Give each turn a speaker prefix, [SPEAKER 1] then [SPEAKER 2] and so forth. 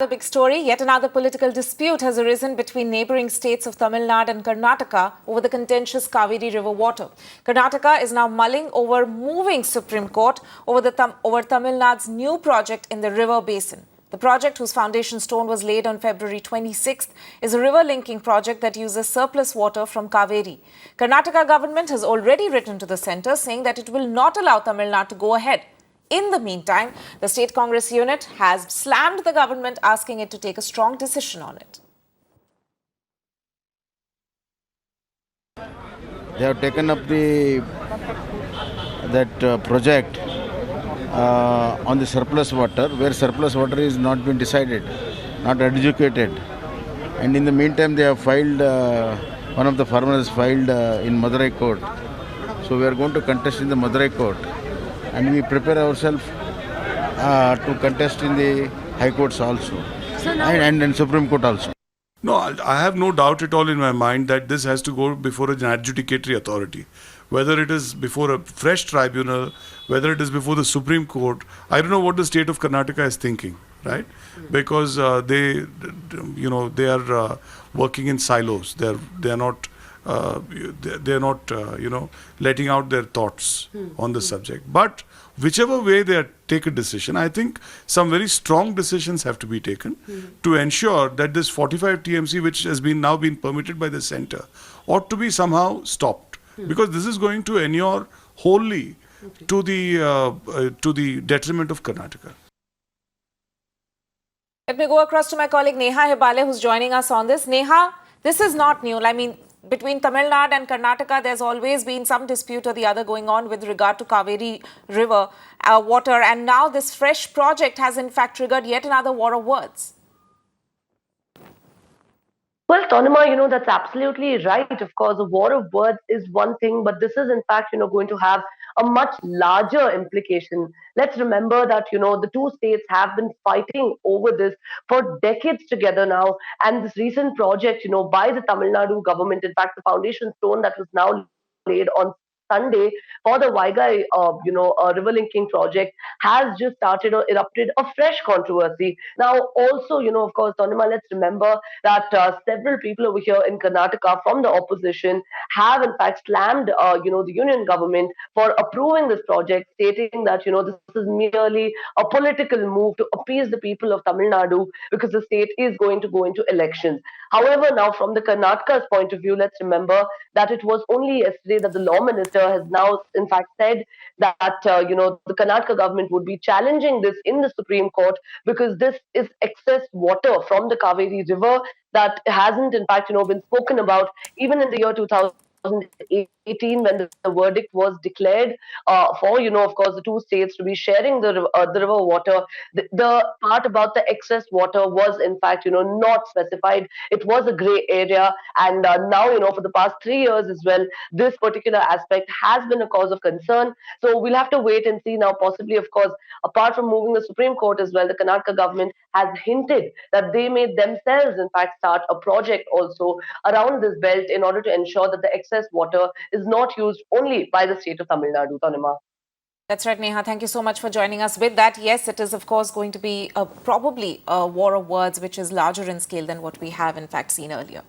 [SPEAKER 1] The big story, yet another political dispute has arisen between neighbouring states of Tamil Nadu and Karnataka over the contentious Kaveri river water. Karnataka is now mulling over moving Supreme Court over Tamil Nadu's new project in the river basin. The project, whose foundation stone was laid on February 26th, is a river-linking project that uses surplus water from Kaveri. Karnataka government has already written to the centre saying that it will not allow Tamil Nadu to go ahead. In the meantime, the State Congress unit has slammed the government, asking it to take a strong decision on it.
[SPEAKER 2] They have taken up that project on the surplus water, where surplus water is not been decided, not adjudicated. And in the meantime, they have filed, one of the farmers filed in Madurai court. So we are going to contest in the Madurai court. And we prepare ourselves to contest in the High Courts also, and Supreme Court also.
[SPEAKER 3] No, I have no doubt at all in my mind that this has to go before an adjudicatory authority. Whether it is before a fresh tribunal, whether it is before the Supreme Court, I don't know what the state of Karnataka is thinking, right? Because they are working in silos. They are not. They're not, letting out their thoughts on the subject. But whichever way they take a decision, I think some very strong decisions have to be taken to ensure that this 45 TMC, which has now been permitted by the centre, ought to be somehow stopped. Because this is going to inure wholly to the detriment of Karnataka.
[SPEAKER 1] Let me go across to my colleague Neha Hebale, who's joining us on this. Neha, this is not new. I mean, between Tamil Nadu and Karnataka, there's always been some dispute or the other going on with regard to Kaveri river water. And now this fresh project has in fact triggered yet another war of words.
[SPEAKER 4] Well, Tanima, that's absolutely right. Of course, a war of words is one thing, but this is in fact, going to have a much larger implication. Let's remember that, the two states have been fighting over this for decades together now. And this recent project, by the Tamil Nadu government, in fact, the foundation stone that was now laid on Sunday for the Vaigai, river linking project has just started or erupted a fresh controversy. Now, also, of course, Tanima, let's remember that several people over here in Karnataka from the opposition have in fact slammed, the union government for approving this project, stating that, this is merely a political move to appease the people of Tamil Nadu because the state is going to go into elections. However, now from the Karnataka's point of view, let's remember that it was only yesterday that the law minister has now, in fact, said that, the Karnataka government would be challenging this in the Supreme Court because this is excess water from the Kaveri river that hasn't, in fact, been spoken about even in the year 2018 when the verdict was declared for, of course, the two states to be sharing the river water. The part about the excess water was, in fact, not specified. It was a grey area. And now, for the past 3 years as well, this particular aspect has been a cause of concern. So we'll have to wait and see now, possibly, of course, apart from moving the Supreme Court as well, the Karnataka government has hinted that they may themselves, in fact, start a project also around this belt in order to ensure that the excess water is not used only by the state of Tamil Nadu. Tanima.
[SPEAKER 1] That's right, Neha. Thank you so much for joining us. With that, yes, it is, of course, going to be probably a war of words which is larger in scale than what we have, in fact, seen earlier.